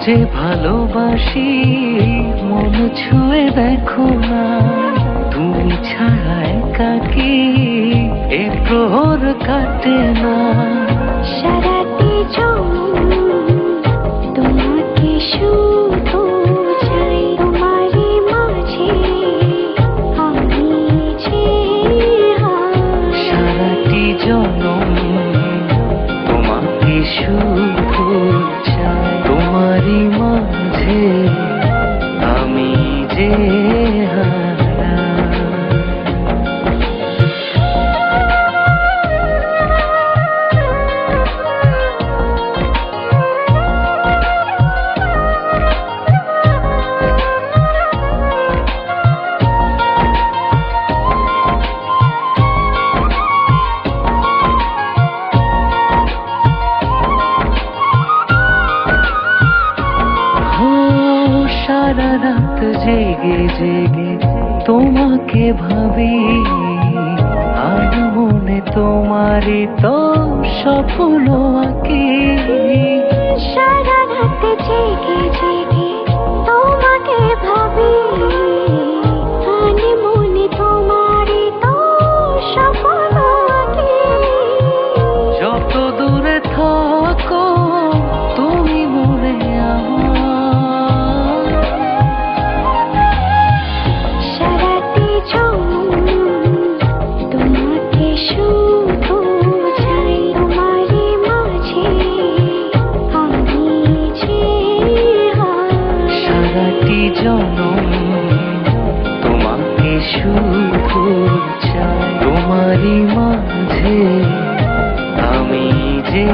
যে ভালোবাসি মন ছুঁয়ে দেখো না, তুমি ছাড়া একাকী এ প্রহর কাটে না। সারাটি জনম তোমাকে শুধু চাই, তোমারই মাঝে আমি যে সারাটি জনম তোমাকে শুধু চাই, তোমারই মাঝে আমি যে সারা রাত জেগে জেগে তোমাকে ভাবি, আর মনে তোমারই তো স্বপ্ন আঁকি। সারা রাত জেগে জেগে তোমাকে ভাবি, আর মনে তোমারই তো স্বপ্ন আঁকি। যত দূরে থাকো তুমি মনে আমার, সারাটি জনম তোমাকে শুধু চাই, তোমারই মাঝে আমি যে সারাটি জনম তোমাকে শুধু চাই, তোমারই মাঝে আমি যে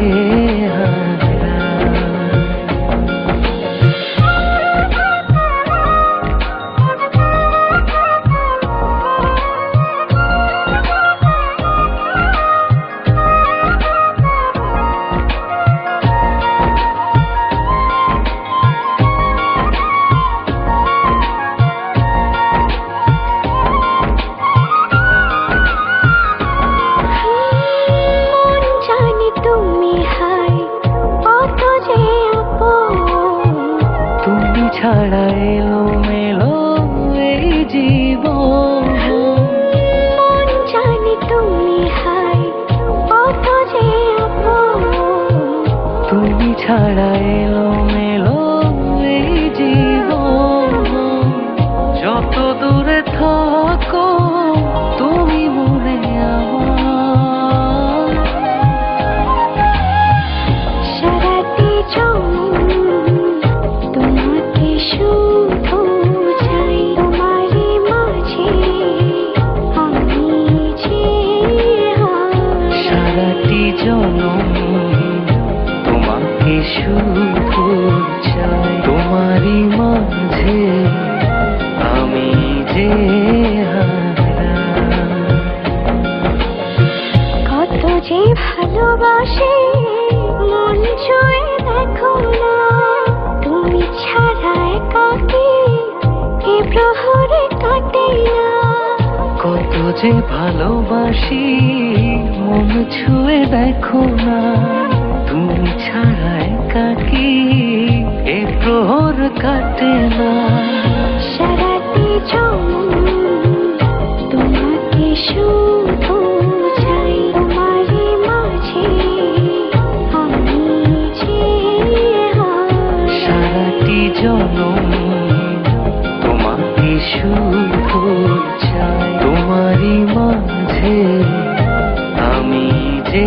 ছাড়া এলো মেলো এই জীবন। মন জানি তুমি হাই কত যে আপন, তুমি ছাড়া এলো মেলো এই জীবন। যত দূরে থাকো তুমি মনে আমার, সারাটি জনম তোমাকে শুধু চাই, তোমারই মাঝে আমি যে সারাটি জনম তোমাকে শুধু চাই, তোমারই মাঝে আমি যে কত যে ভালোবাসি মন ছুঁয়ে দেখো না, তুমি ছাড়া একাকী এ প্রহরে কাটে না। কত যে ভালোবাসি মন ছুঁয়ে দেখো না, তুমি ছাড়া একাকী এ প্রহর কাটে না। সারাটি জনম তোমাকে শুধু চাই, তোমারই মাঝে আমি যে সারাটি জনম তোমাকে শুধু চাই, তোমারই মাঝে আমি যে